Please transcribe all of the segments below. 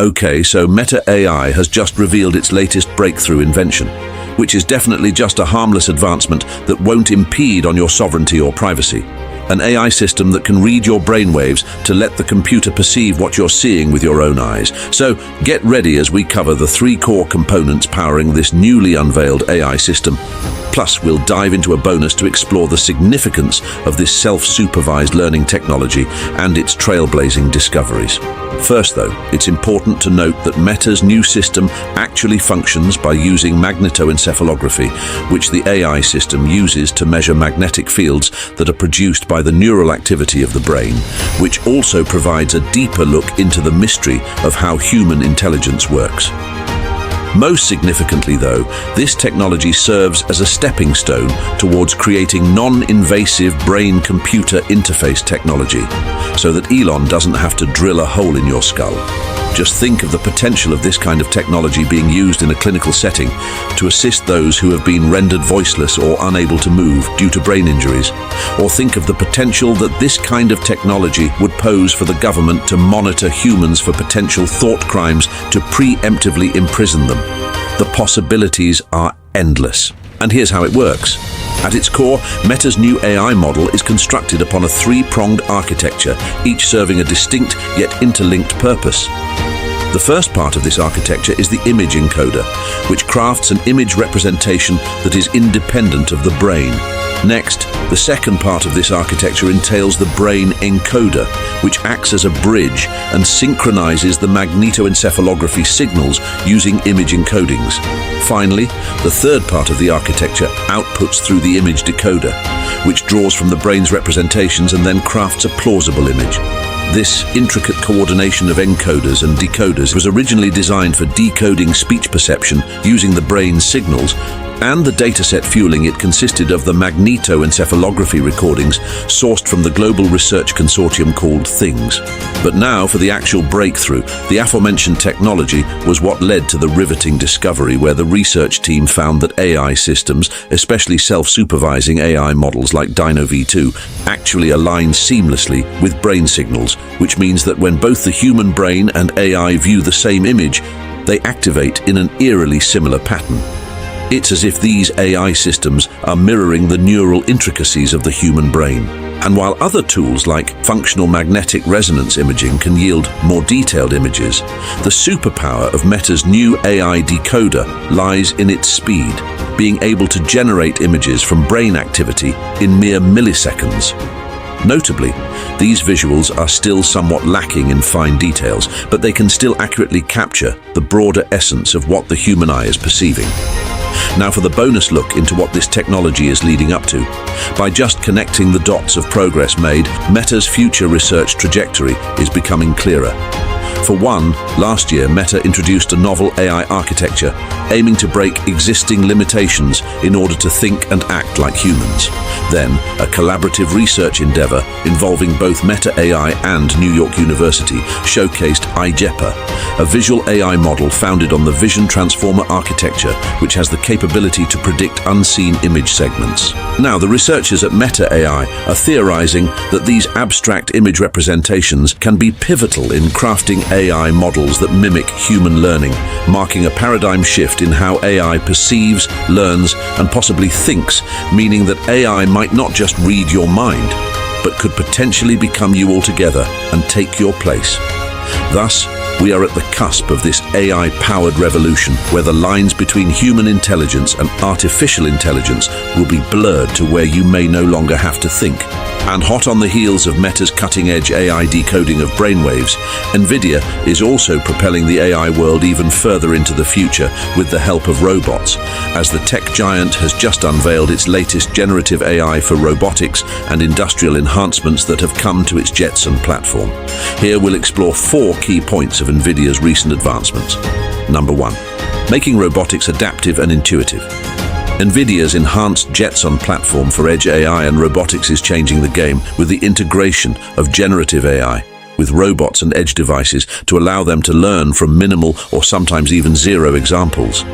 Okay, so MetaAI has just revealed its latest breakthrough invention, which is definitely just a harmless advancement that won't impede on your sovereignty or privacy. An AI system that can read your brainwaves to let the computer perceive what you're seeing with your own eyes. So get ready as we cover the 3 core components powering this newly unveiled AI system. Plus, we'll dive into a bonus to explore the significance of this self-supervised learning technology and its trailblazing discoveries. First, though, it's important to note that Meta's new system actually functions by using magnetoencephalography, which the AI system uses to measure magnetic fields that are produced by the neural activity of the brain, which also provides a deeper look into the mystery of how human intelligence works. Most significantly, though, this technology serves as a stepping stone towards creating non-invasive brain-computer interface technology, so that Elon doesn't have to drill a hole in your skull. Just think of the potential of this kind of technology being used in a clinical setting to assist those who have been rendered voiceless or unable to move due to brain injuries. Or think of the potential that this kind of technology would pose for the government to monitor humans for potential thought crimes to preemptively imprison them. The possibilities are endless. And here's how it works. At its core, Meta's new AI model is constructed upon a 3-pronged architecture, each serving a distinct yet interlinked purpose. The first part of this architecture is the image encoder, which crafts an image representation that is independent of the brain. Next, the second part of this architecture entails the brain encoder, which acts as a bridge and synchronizes the magnetoencephalography signals using image encodings. Finally, the third part of the architecture outputs through the image decoder, which draws from the brain's representations and then crafts a plausible image. This intricate coordination of encoders and decoders was originally designed for decoding speech perception using the brain's signals, and the dataset fueling it consisted of the magnetoencephalography recordings sourced from the global research consortium called THINGS. But now, for the actual breakthrough, the aforementioned technology was what led to the riveting discovery where the research team found that AI systems, especially self-supervising AI models like DynoV2, actually align seamlessly with brain signals, which means that when both the human brain and AI view the same image, they activate in an eerily similar pattern. It's as if these AI systems are mirroring the neural intricacies of the human brain. And while other tools like functional magnetic resonance imaging can yield more detailed images, the superpower of Meta's new AI decoder lies in its speed, being able to generate images from brain activity in mere milliseconds. Notably, these visuals are still somewhat lacking in fine details, but they can still accurately capture the broader essence of what the human eye is perceiving. Now for the bonus look into what this technology is leading up to. By just connecting the dots of progress made, Meta's future research trajectory is becoming clearer. For one, last year Meta introduced a novel AI architecture aiming to break existing limitations in order to think and act like humans. Then, a collaborative research endeavor involving both MetaAI and New York University showcased IJEPA, a visual AI model founded on the Vision Transformer architecture, which has the capability to predict unseen image segments. Now, the researchers at MetaAI are theorizing that these abstract image representations can be pivotal in crafting AI models that mimic human learning, marking a paradigm shift in how AI perceives, learns, and possibly thinks, meaning that AI might not just read your mind, but could potentially become you altogether and take your place. Thus, we are at the cusp of this AI-powered revolution where the lines between human intelligence and artificial intelligence will be blurred to where you may no longer have to think. And hot on the heels of Meta's cutting-edge AI decoding of brainwaves, Nvidia is also propelling the AI world even further into the future with the help of robots, as the tech giant has just unveiled its latest generative AI for robotics and industrial enhancements that have come to its Jetson platform. Here we'll explore 4 key points of Nvidia's recent advancements. Number 1. Making robotics adaptive and intuitive. Nvidia's enhanced Jetson platform for edge AI and robotics is changing the game with the integration of generative AI with robots and edge devices to allow them to learn from minimal or sometimes even zero examples.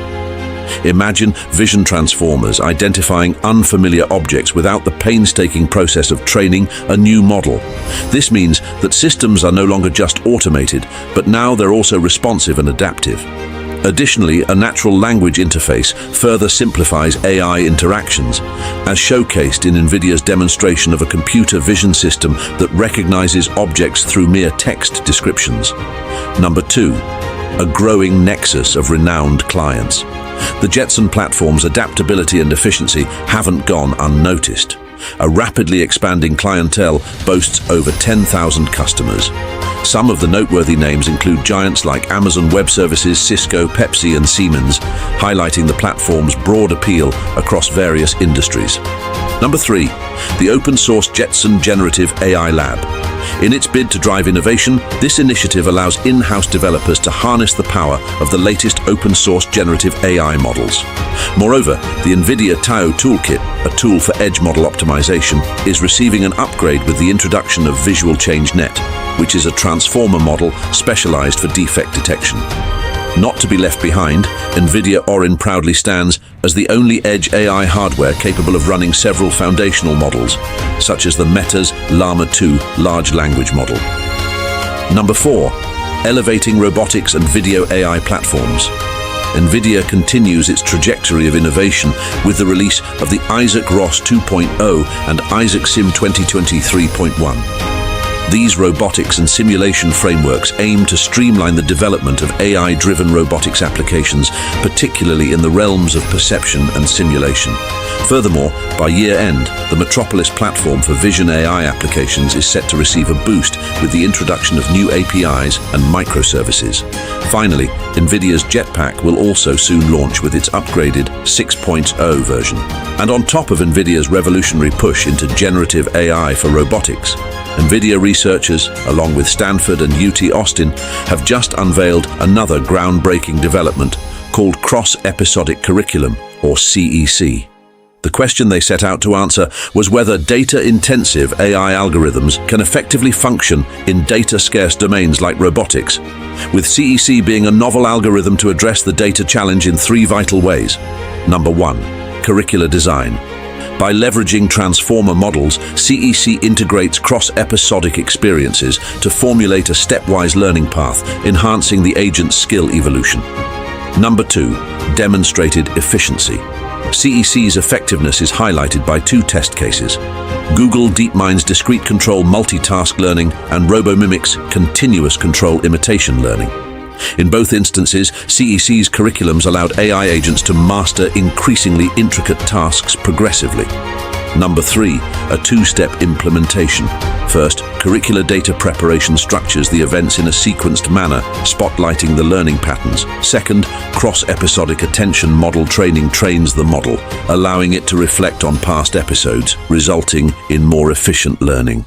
Imagine vision transformers identifying unfamiliar objects without the painstaking process of training a new model. This means that systems are no longer just automated, but now they're also responsive and adaptive. Additionally, a natural language interface further simplifies AI interactions, as showcased in Nvidia's demonstration of a computer vision system that recognizes objects through mere text descriptions. Number 2. A growing nexus of renowned clients. The Jetson platform's adaptability and efficiency haven't gone unnoticed. A rapidly expanding clientele boasts over 10,000 customers. Some of the noteworthy names include giants like Amazon Web Services, Cisco, Pepsi, and Siemens, highlighting the platform's broad appeal across various industries. Number 3. The open-source Jetson Generative AI Lab. In its bid to drive innovation, this initiative allows in-house developers to harness the power of the latest open-source generative AI models. Moreover, the Nvidia Tao Toolkit, a tool for edge model optimization, is receiving an upgrade with the introduction of Visual ChangeNet, which is a transformer model specialized for defect detection. Not to be left behind, Nvidia Orin proudly stands as the only edge AI hardware capable of running several foundational models, such as the Meta's Llama 2 large language model. Number 4. Elevating robotics and video AI platforms. Nvidia continues its trajectory of innovation with the release of the Isaac ROS 2.0 and Isaac Sim 2023.1. These robotics and simulation frameworks aim to streamline the development of AI-driven robotics applications, particularly in the realms of perception and simulation. Furthermore, by year-end, the Metropolis platform for vision AI applications is set to receive a boost with the introduction of new APIs and microservices. Finally, Nvidia's Jetpack will also soon launch with its upgraded 6.0 version. And on top of Nvidia's revolutionary push into generative AI for robotics, Nvidia researchers, along with Stanford and UT Austin, have just unveiled another groundbreaking development called Cross-Episodic Curriculum, or CEC. The question they set out to answer was whether data-intensive AI algorithms can effectively function in data-scarce domains like robotics, with CEC being a novel algorithm to address the data challenge in 3 vital ways. Number 1. Curricular design. By leveraging transformer models, CEC integrates cross-episodic experiences to formulate a stepwise learning path, enhancing the agent's skill evolution. Number 2. Demonstrated efficiency. CEC's effectiveness is highlighted by 2 test cases: Google DeepMind's discrete control multitask learning and RoboMimic's continuous control imitation learning. In both instances, CEC's curriculums allowed AI agents to master increasingly intricate tasks progressively. Number 3. A 2-step implementation. First, curricular data preparation structures the events in a sequenced manner, spotlighting the learning patterns. Second, cross-episodic attention model training trains the model, allowing it to reflect on past episodes, resulting in more efficient learning.